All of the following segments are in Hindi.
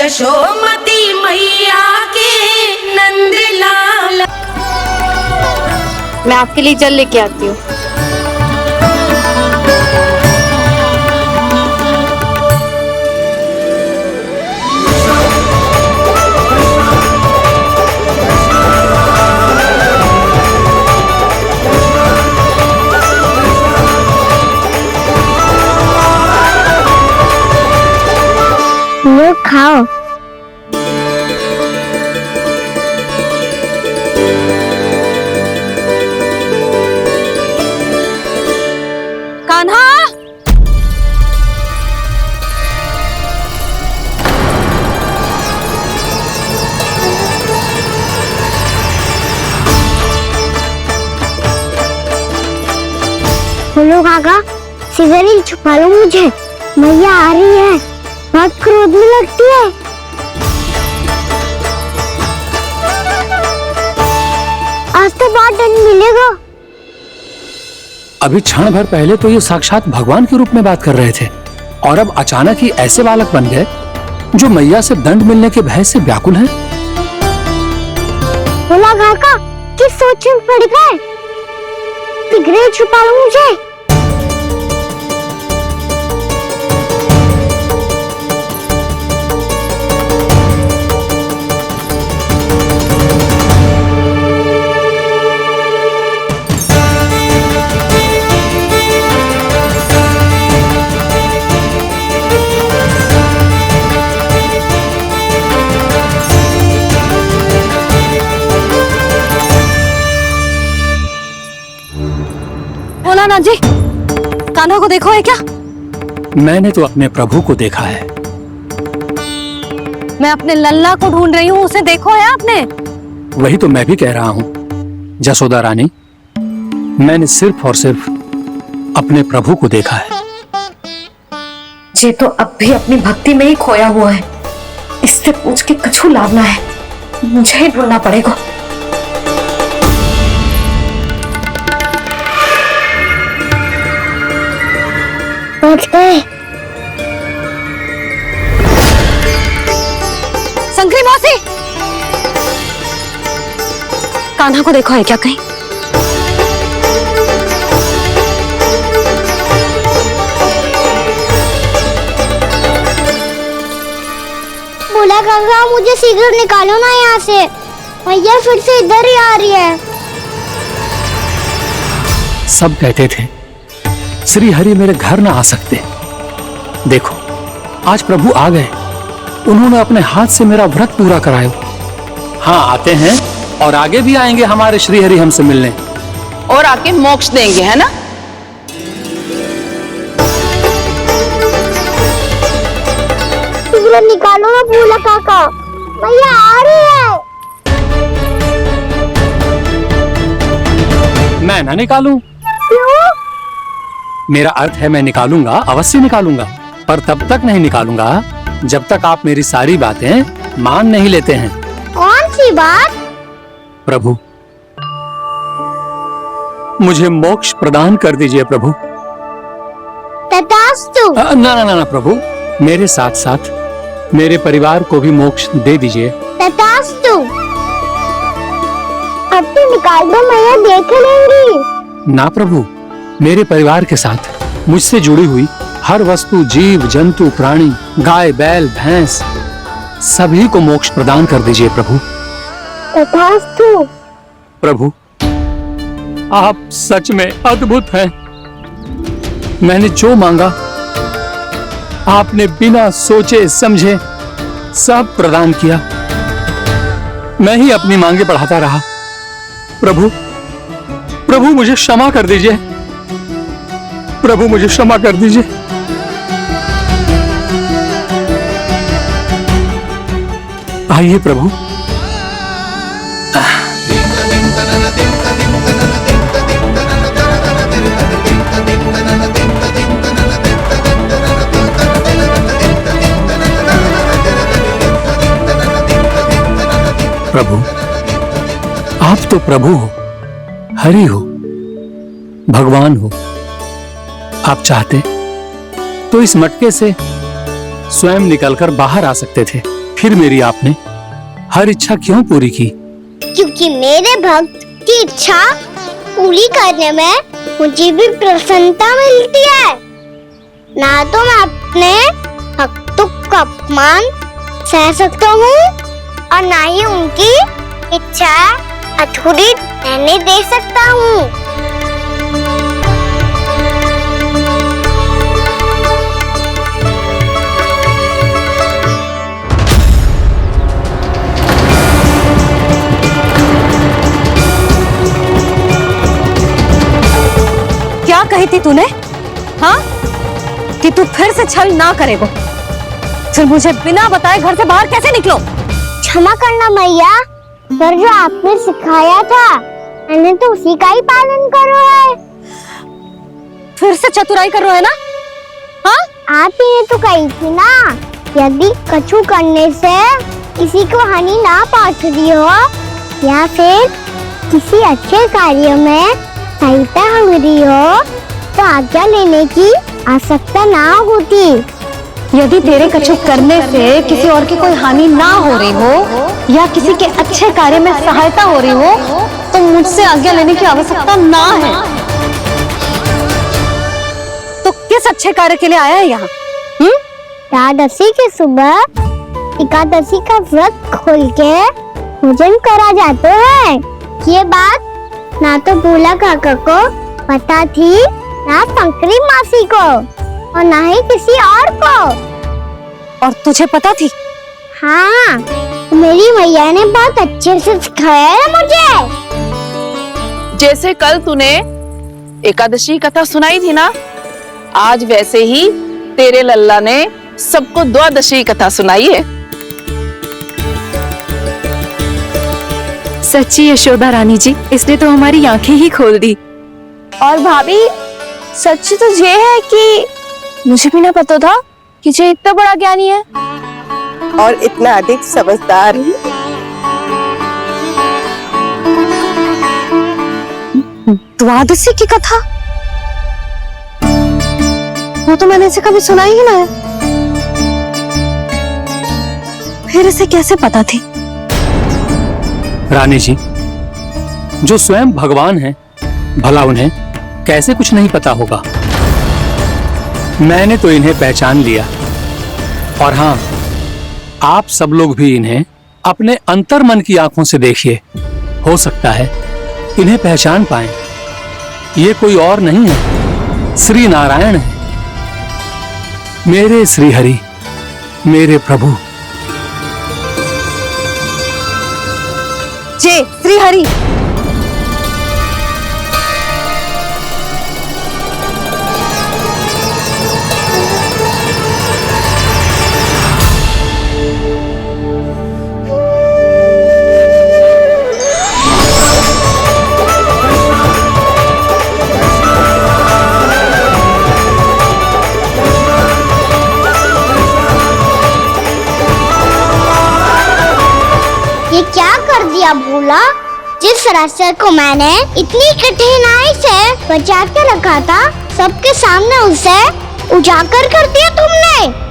यशोमती मैया के नंद लाल। मैं आपके लिए जल लेके आती हूँ। लो खाओ। कान्हा, बोलो काका, सिगरेट छुपा लो मुझे, मैया आ रही है, बहुत क्रोध में लगती है। आज तो बहुत दंड मिलेगा। अभी क्षण भर पहले तो ये साक्षात भगवान के रूप में बात कर रहे थे और अब अचानक ही ऐसे बालक बन गए जो मैया से दंड मिलने के भय से व्याकुल हैं। बोला काका, किस सोच में पड़ गए? सिगरेट छुपा लो मुझे। भोलानाथ जी, कान्हा को देखो है क्या? मैंने तो अपने प्रभु को देखा है। मैं अपने लल्ला को ढूंढ रही हूँ, उसे देखो है आपने? वही तो मैं भी कह रहा हूँ जसोदा रानी, मैंने सिर्फ और सिर्फ अपने प्रभु को देखा है। ये तो अब भी अपनी भक्ति में ही खोया हुआ है, इससे पूछ के कछु लाभ ना है, मुझे ही ढूंढना पड़ेगा। पहुंच गए। शंकरी मौसी, कान्हा को देखो है क्या कहीं? बोला गंगा, मुझे सिगरेट निकालो ना यहाँ से, मैया फिर से इधर ही आ रही है। सब कहते थे श्री हरि मेरे घर ना आ सकते। देखो आज प्रभु आ गए, उन्होंने अपने हाथ से मेरा व्रत पूरा कराया। हाँ आते हैं और आगे भी आएंगे हमारे श्री हरि हमसे मिलने और आके मोक्ष देंगे, है ना? सिगरेट निकालो ना भोला काका, मैया आ रही है। मैं ना निकालूं? क्यों? मेरा अर्थ है मैं निकालूंगा, अवश्य निकालूंगा, पर तब तक नहीं निकालूंगा जब तक आप मेरी सारी बातें मान नहीं लेते हैं। कौन सी बात? प्रभु मुझे मोक्ष प्रदान कर दीजिए प्रभु। तथास्तु। ना ना ना प्रभु, मेरे साथ साथ मेरे परिवार को भी मोक्ष दे दीजिए। तथास्तु। अब तो निकाल दो, मैया देख लेंगी। ना प्रभु, मेरे परिवार के साथ मुझसे जुड़ी हुई हर वस्तु, जीव जंतु, प्राणी, गाय बैल भैंस, सभी को मोक्ष प्रदान कर दीजिए प्रभु। तथास्तु। प्रभु आप सच में अद्भुत हैं। मैंने जो मांगा आपने बिना सोचे समझे सब प्रदान किया। मैं ही अपनी मांगे बढ़ाता रहा। प्रभु प्रभु मुझे क्षमा कर दीजिए, प्रभु मुझे क्षमा कर दीजिए। आइए प्रभु। प्रभु आप तो प्रभु हो, हरि हो, भगवान हो। आप चाहते तो इस मटके से स्वयं निकलकर बाहर आ सकते थे, फिर मेरी आपने हर इच्छा क्यों पूरी की? क्योंकि मेरे भक्त की इच्छा पूरी करने में मुझे भी प्रसन्नता मिलती है। ना तो मैं अपने भक्तों का अपमान सह सकता हूँ और ना ही उनकी इच्छा अधूरी रहने दे सकता हूँ। क्या कही थी तूने? हाँ, कि तू फिर से छल ना करेगा। फिर मुझे बिना बताए घर से बाहर कैसे निकलो? क्षमा करना मैया, पर जो आपने सिखाया था मैंने तो उसी का ही पालन करो है। फिर से चतुराई कर रहे हो है ना? हाँ, आप ही ने तो कही थी ना, यदि कछु करने से किसी को हानि ना पहुंचती हो या फिर किसी अच्छे कार्य में सहायता मिली हो तो आज्ञा लेने की आवश्यकता ना होती। यदि तेरे कछु करने से किसी और की कोई हानि ना हो रही हो या किसी के अच्छे कार्य में सहायता हो रही हो तो मुझसे आज्ञा लेने की आवश्यकता ना है। तो किस अच्छे कार्य के लिए आया है यहाँ? एकादशी की सुबह एकादशी का व्रत खोल के भोजन करा जाता है। ये बात ना तो भोला काका को पता थी, ना शंकरी मासी को और ना ही किसी और को। और तुझे पता थी? हाँ, मेरी मैया ने बहुत अच्छे से सिखाया है मुझे। जैसे कल तूने एकादशी कथा सुनाई थी ना, आज वैसे ही तेरे लल्ला ने सबको द्वादशी कथा सुनाई है। सच्ची यशोदा रानी जी, इसने तो हमारी आंखें ही खोल दी। और भाभी, सच तो ये है कि मुझे भी ना पता था कि ये इतना बड़ा ज्ञानी है और इतना अधिक समझदार भी। द्वादशी की कथा? वो तो मैंने इसे कभी सुना ही ना है। फिर इसे कैसे पता थी? रानी जी, जो स्वयं भगवान हैं, भला उन्हें कैसे कुछ नहीं पता होगा? मैंने तो इन्हें पहचान लिया। और हाँ, आप सब लोग भी इन्हें अपने अंतर्मन की आंखों से देखिए, हो सकता है इन्हें पहचान पाएं। ये कोई और नहीं है, श्री नारायण है, मेरे श्री हरि, मेरे प्रभु। जय श्री हरि। ये क्या कर दिया भोला? जिस रास्ते को मैंने इतनी कठिनाई से बचा के रखा था, सबके सामने उसे उजागर कर दिया तुमने।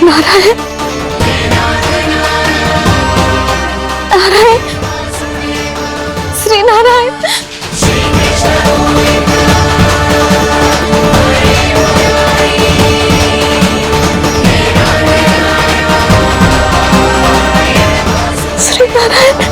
नारायण, नारायण, श्री नारायण। श्री नारायण।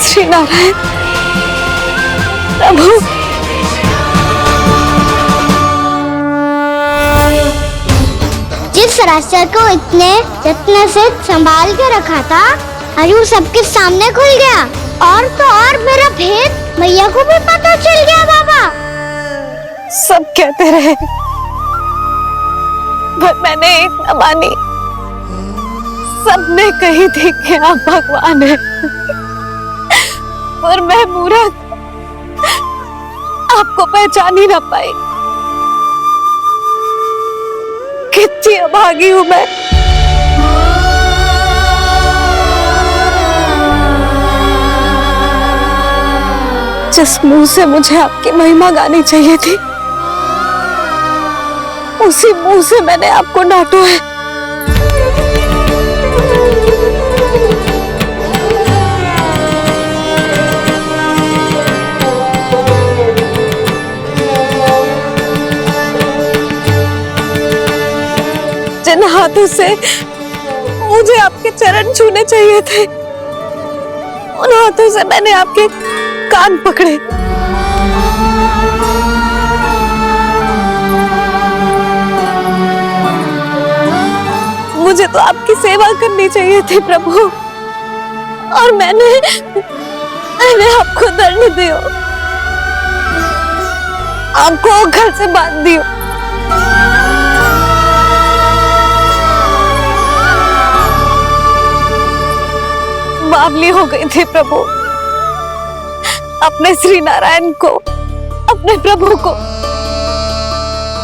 श्री नारायण, प्रभु। जिस रास्ते को इतने यत्न से संभाल के रखा था, आज वो सबके सामने खुल गया। और तो और मेरा भेद मैया को भी पता चल गया बाबा। सब कहते रहे, पर मैंने एक न मानी। सबने कही थी कि आप भगवान हैं, पर मैं मूर्ख आपको पहचान ही ना पाई। कितनी अभागी हूं मैं। जिस मुंह से मुझे आपकी महिमा गानी चाहिए थी, उसी मुंह से मैंने आपको डांटा है। जिन हाथों से मुझे आपके चरण छूने चाहिए थे, उन हाथों से मैंने आपके कान पकड़े। मुझे तो आपकी सेवा करनी चाहिए थी प्रभु, और मैंने आपको दंड दियो, आपको घर से बांध दियो। बावली हो गई थी प्रभु। अपने श्री नारायण को, अपने प्रभु को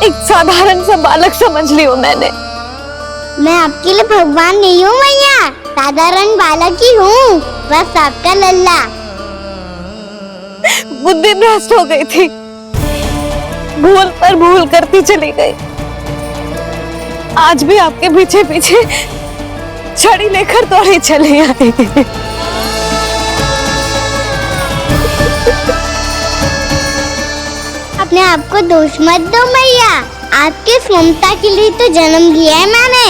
एक साधारण सा बालक समझ लियो मैंने। मैं आपके लिए भगवान नहीं हूँ मैया, साधारण बालक ही हूँ, बस आपका लल्ला। बुद्धि भ्रष्ट हो गई थी, भूल पर भूल करती चली गई। आज भी आपके पीछे पीछे छड़ी लेकर दौड़ी चली आई। अपने आप को दोष मत दो मैया, आपकी ममता के लिए तो जन्म लिया है मैंने।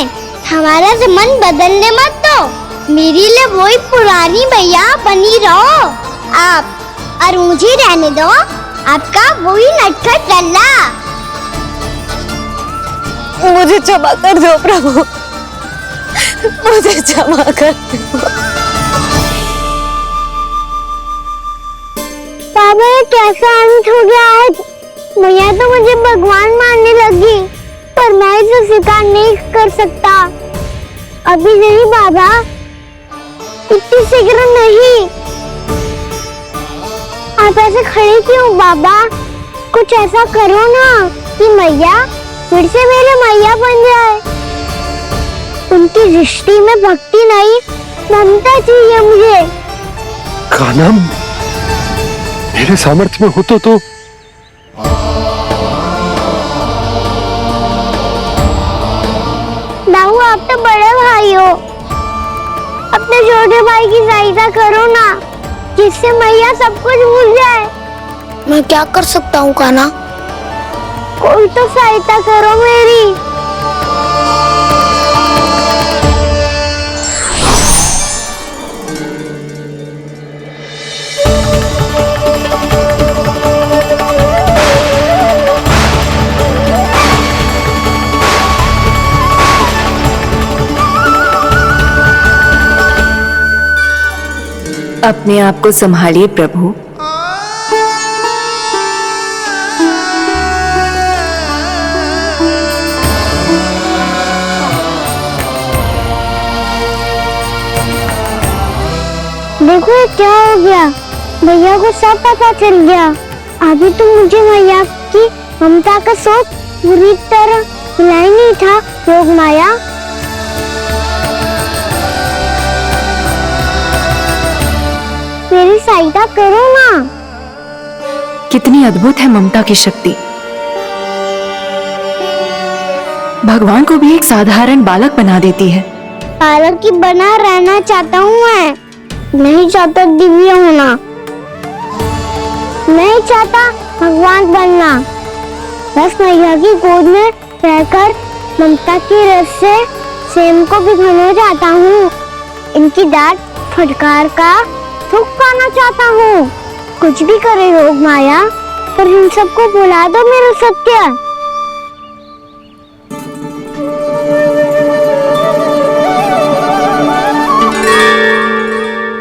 हमारा मन बदलने मत दो, मेरे लिए वही पुरानी मैया बनी रहो आप, और मुझे रहने दो आपका वही नटखट लल्ला। मुझे क्षमा कर दो प्रभु, मुझे क्षमा कर दो। बाबा ये कैसा अंत हो गया आज? मैया तो मुझे भगवान मानने लगी, पर मैं इसे स्वीकार नहीं कर सकता। अभी नहीं बाबा, इतनी शीघ्र नहीं। आप ऐसे खड़े क्यों बाबा? कुछ ऐसा करो ना कि मैया फिर से मेरे मैया बन जाए। उनकी दृष्टि में भक्ति नहीं, ममता चाहिए मुझे। कान्हा, मेरे सामर्थ्य में हो तो दाऊ, आप तो बड़े भाई हो, अपने छोटे भाई की सहायता करो ना, जिससे मैया सब कुछ भूल जाए। मैं क्या कर सकता हूँ कान्हा? कोई तो सहायता करो मेरी। अपने आप को संभालिए प्रभु। देखो ये क्या हो गया, भैया को सब पता चल गया। अभी तो मुझे मैया की ममता का सोच पूरी तरह मिला ही नहीं था। योग माया, मेरी सहायता करो ना। कितनी अद्भुत है ममता की शक्ति। भगवान को भी एक साधारण बालक बना देती है। बालक की बना रहना चाहता हूँ मैं, नहीं चाहता दिव्य होना, नहीं चाहता भगवान बनना। बस मैया की गोद में रहकर ममता की रस से सेम को भिगोना चाहता हूँ। इनकी डांट फटकार का सुख पाना चाहता हूँ। कुछ भी करे योग माया, पर इन सबको भुला दो मेरा सत्य।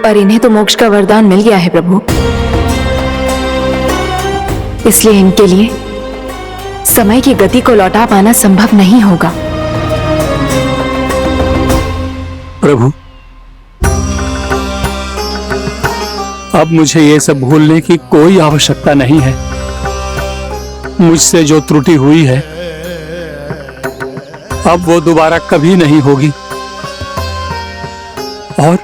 पर इन्हें तो मोक्ष का वरदान मिल गया है प्रभु, इसलिए इनके लिए समय की गति को लौटा पाना संभव नहीं होगा। प्रभु, अब मुझे ये सब भूलने की कोई आवश्यकता नहीं है। मुझसे जो त्रुटि हुई है अब वो दोबारा कभी नहीं होगी, और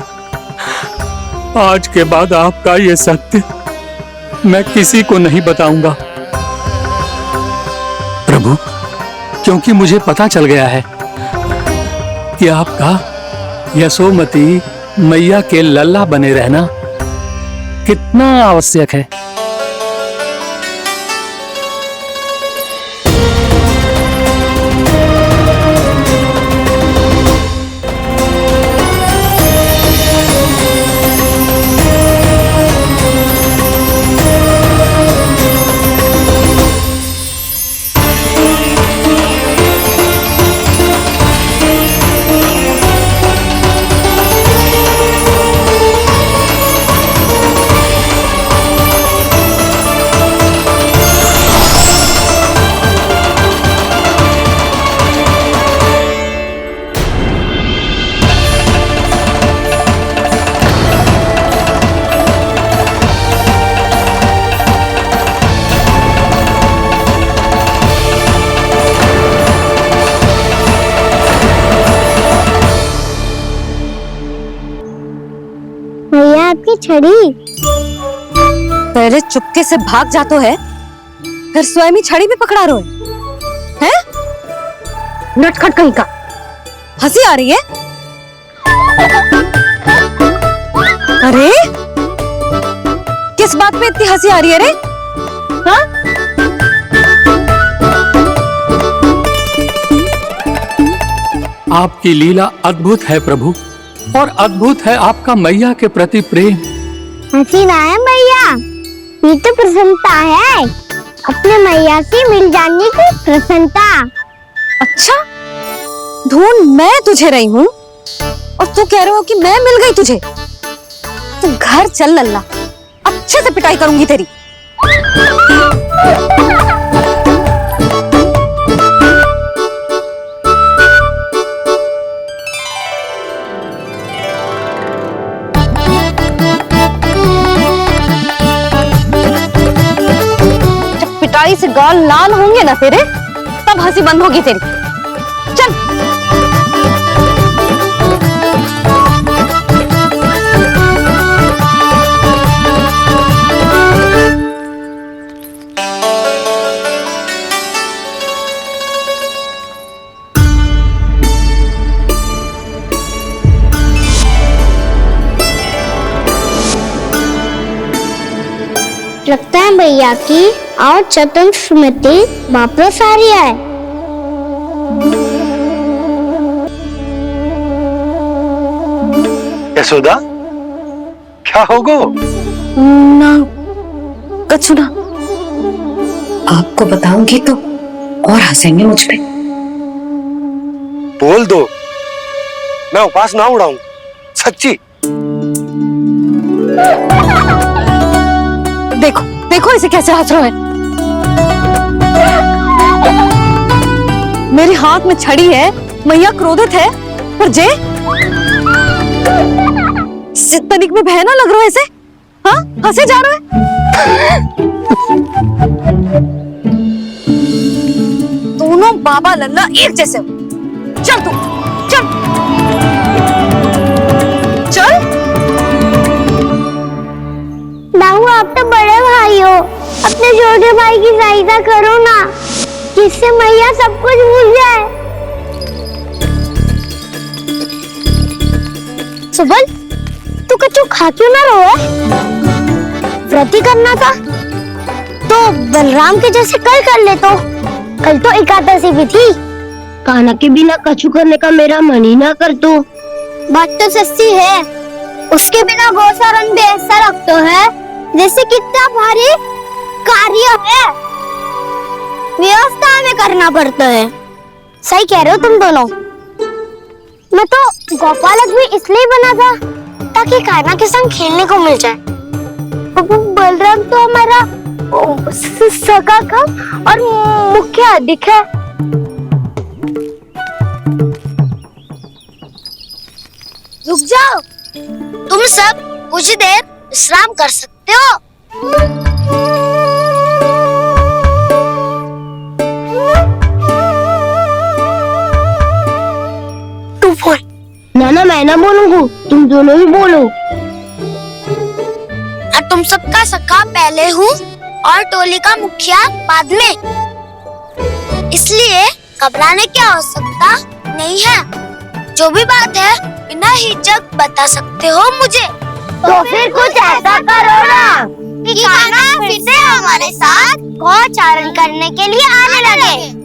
आज के बाद आपका ये सत्य मैं किसी को नहीं बताऊंगा प्रभु, क्योंकि मुझे पता चल गया है कि आपका यशोमती मैया के लल्ला बने रहना कितना आवश्यक है। भैया आपकी छड़ी। पहले चुपके से भाग जा तो है, फिर स्वयं ही छड़ी भी पकड़ा रहे हैं? नटखट कहीं का। हंसी आ रही है? अरे किस बात पे इतनी हंसी आ रही है रे? हाँ? आपकी लीला अद्भुत है प्रभु, और अद्भुत है आपका मैया के प्रति प्रेम। हंसी ना है भैया, ये तो प्रसन्नता है, अपने मैया से मिल जाने की प्रसन्नता। अच्छा, ढूंढ मैं तुझे रही हूँ और तू कह रहे हो कि मैं मिल गई तुझे? तू घर चल लल्ला, अच्छे से पिटाई करूंगी तेरी। पिटाई से गाल लाल होंगे ना तेरे, तब हंसी बंद होगी तेरी। चल। लगता है भैया की और चतुर स्मृति वापस आ रही है। यशोदा, क्या होगो? ना कछु ना। आपको बताऊंगी तो और हंसेंगे मुझ पे। बोल दो, मैं उपास ना उड़ाऊं, सच्ची। देखो देखो इसे कैसे हंस रहा है। मेरे हाथ में छड़ी है, मैया क्रोधित है, पर जे तनिक में बहना लग रहा है इसे। हाँ, हंसे जा रहा है। दोनों बाबा लल्ला एक जैसे हो। चल तू, चल चल। बाबू, आप तो बड़े भाई हो, अपने छोटे भाई की सहायता करो ना, जिससे मैया सब कुछ भूल जाए। सुबल, तू कछु खा क्यों ना रहो? व्रत ही करना था तो बलराम के जैसे कल कर ले। तो कल तो एकादशी भी थी। खाना के बिना कछु करने का मेरा मन ही ना कर। तो बात तो सच्ची है, उसके बिना गौसारन भी ऐसा रखते है जैसे कितना भारी कार्य है, व्यवस्था में करना पड़ता है। सही कह रहे हो तुम दोनों। मैं तो गोपालक भी इसलिए बना था ताकि कान्हा के संग खेलने को मिल जाए। बलराम तो हमारा सगा का और मुख्य अधिक है। रुक जाओ, तुम सब कुछ देर विश्राम कर सकते हो। तू बोल। ना मैं ना बोलूंगा, तुम दोनों ही बोलो। और तुम सबका सखा पहले हूँ और टोली का मुखिया बाद में, इसलिए घबराने की आवश्यकता नहीं है। जो भी बात है बिना हिचक बता सकते हो मुझे। तो फिर कुछ ऐसा करो ना कि कान्हा फिर से हमारे साथ गोचारण करने के लिए आने लगे।